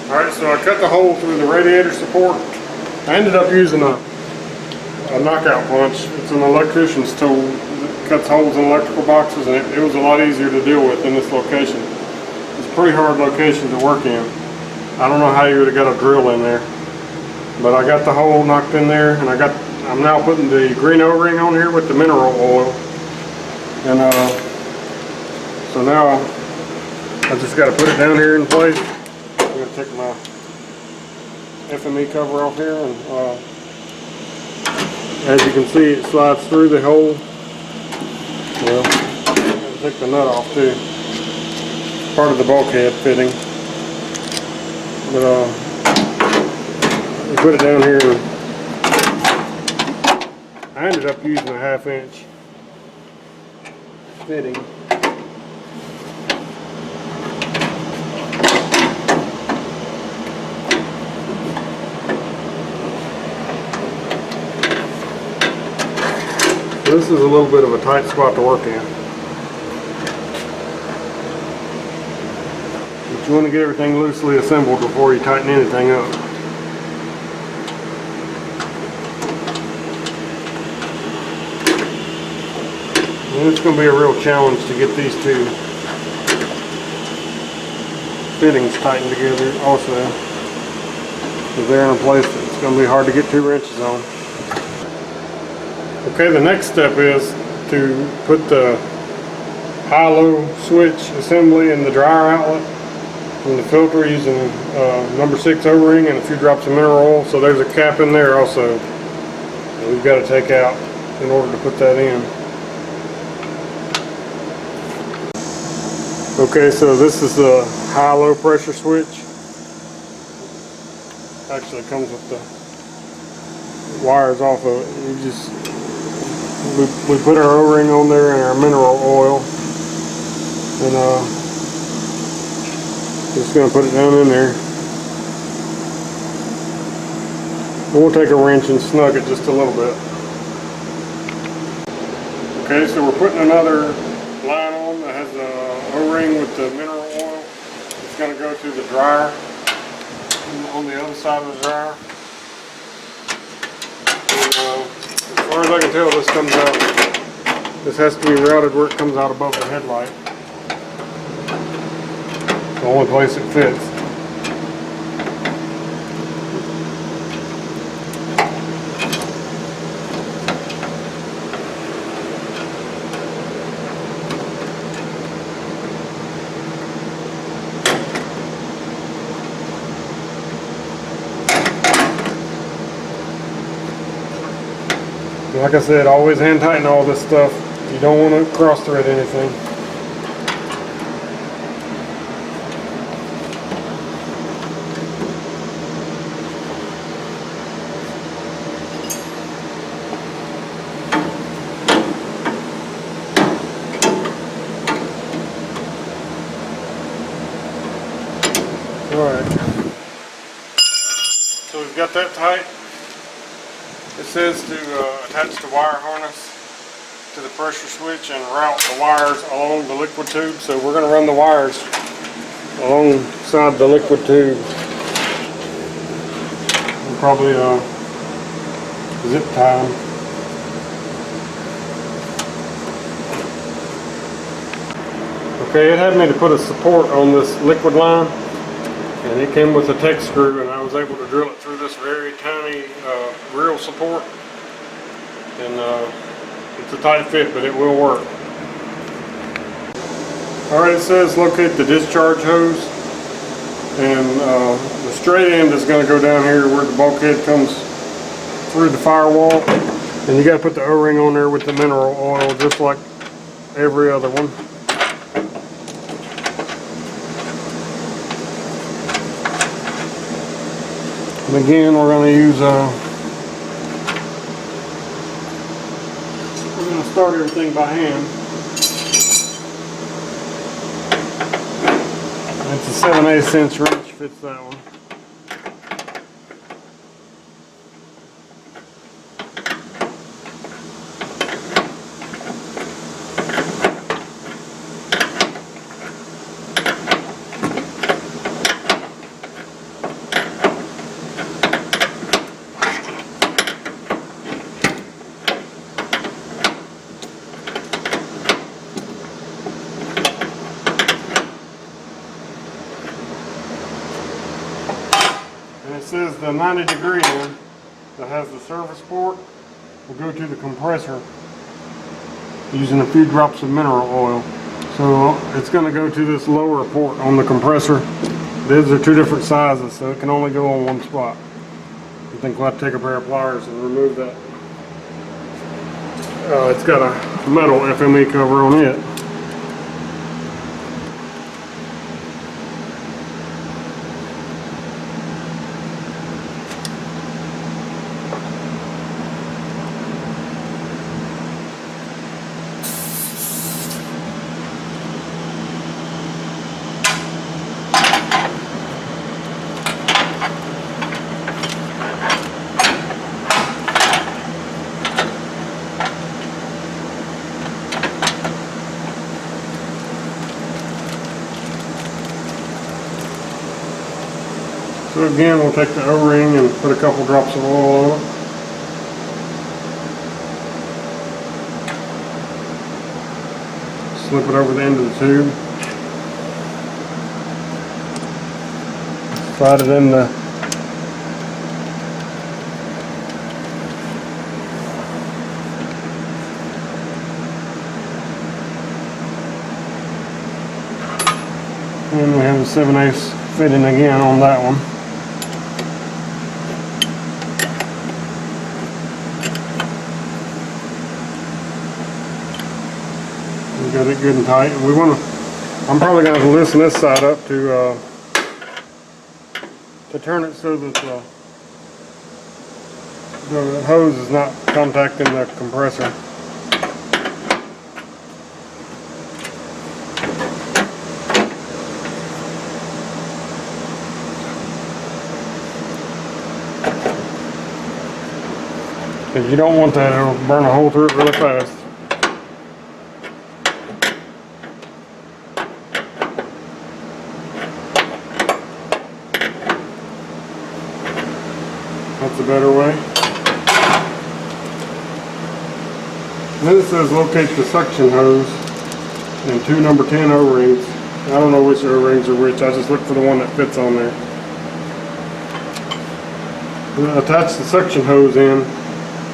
Alright, so I cut the hole through the radiator support. I ended up using a knockout punch. It's an electrician's tool that cuts holes in electrical boxes, and it was a lot easier to deal with in this location. It's a pretty hard location to work in. I don't know how you would have got a drill in there, but I got the hole knocked in there, and I'm now putting the green O-ring on here with the mineral oil. And so now I just got to put it down here in place. I'm going to take my FME cover off here, and as you can see, it slides through the hole. Well, I'm going to take the nut off too. Part of the bulkhead fitting. But we put it down here. I ended up using a 1/2 inch fitting. This is a little bit of a tight spot to work in. But you want to get everything loosely assembled before you tighten anything up. And it's going to be a real challenge to get these two fittings tightened together also. Because they're in a place that's going to be hard to get 2 wrenches on. Okay, the next step is to put the high-low switch assembly in the dryer outlet from the filter using number 6 O-ring and a few drops of mineral oil. So there's a cap in there also that we've got to take out in order to put that in. Okay, so this is the high-low pressure switch. Actually comes with the wires off of it. We put our O-ring on there and our mineral oil, and just going to put it down in there. And we'll take a wrench and snug it just a little bit. Okay, so we're putting another line on that has a O-ring with the mineral oil. It's going to go to the dryer on the other side of the dryer. As far as I can tell, this comes out. This has to be routed where it comes out above the headlight. It's the only place it fits. Like I said, always hand tighten all this stuff. You don't want to cross thread anything. Alright. So we've got that tight. It says to attach the wire harness to the pressure switch and route the wires along the liquid tube. So we're going to run the wires alongside the liquid tube. And probably zip tie them. Okay, it had me to put a support on this liquid line, and it came with a Tech screw, and I was able to drill it through this very tiny grill support. And it's a tight fit, but it will work. Alright, it says locate the discharge hose, and the straight end is going to go down here where the bulkhead comes through the firewall, and you got to put the O-ring on there with the mineral oil just like every other one. And again, we're going to use we're going to start everything by hand. It's a 7/8 inch wrench, fits that one. it says the 90-degree end that has the service port will go to the compressor using a few drops of mineral oil. So it's going to go to this lower port on the compressor. These are two different sizes, so it can only go on one spot. I think we'll have to take a pair of pliers and remove that. It's got a metal FME cover on it. So again, we'll take the O-ring and put a couple drops of oil on it. Slip it over the end of the tube. Slide it in the and we have the 7/8 fitting again on that one. We got it good and tight. And we want to. I'm probably going to have to loosen this side up to turn it so that the hose is not contacting the compressor. Because you don't want that, it'll burn a hole through it really fast. That's a better way. And then it says locate the suction hose and two number 10 O-rings. I don't know which O-rings are which, I just look for the one that fits on there. We'll attach the suction hose in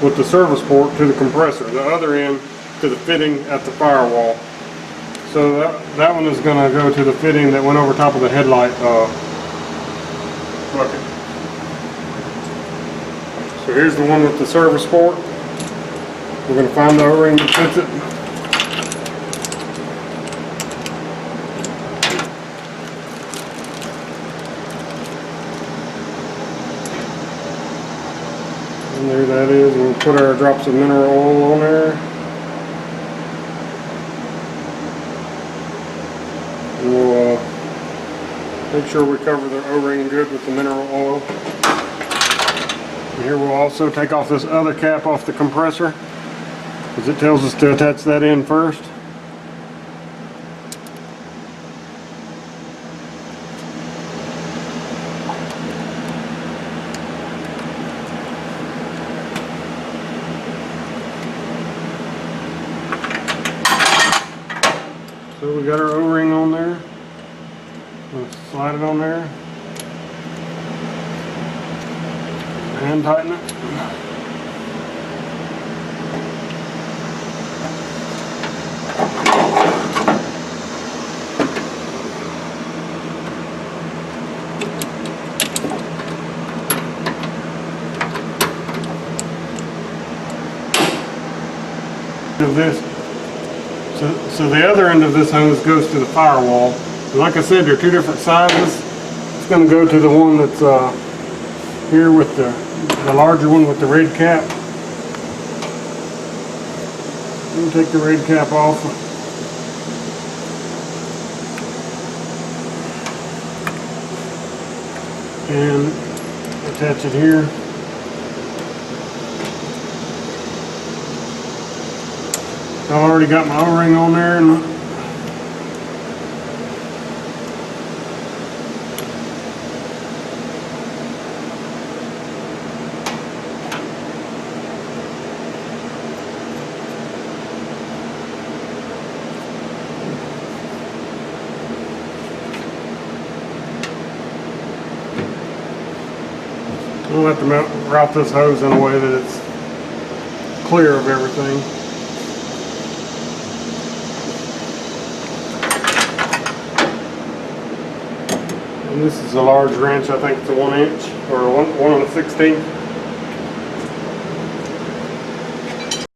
with the service port to the compressor, the other end to the fitting at the firewall. So that one is going to go to the fitting that went over top of the headlight bucket. So here's the one with the service port. We're going to find the O-ring that fits it. And there that is. We'll put our drops of mineral oil on there. And we'll make sure we cover the O-ring good with the mineral oil. And here we'll also take off this other cap off the compressor, because it tells us to attach that in first. So we got our O-ring on there. Let's slide it on there. And tighten it. Of this, so the other end of this hose goes to the firewall. And like I said, they're two different sizes. It's going to go to the one that's here with the larger one with the red cap. We'll take the red cap off. And attach it here. I already got my O-ring on there, and We'll have to route this hose in a way that it's clear of everything. And this is a large wrench. I think it's a 1 inch or 1/16.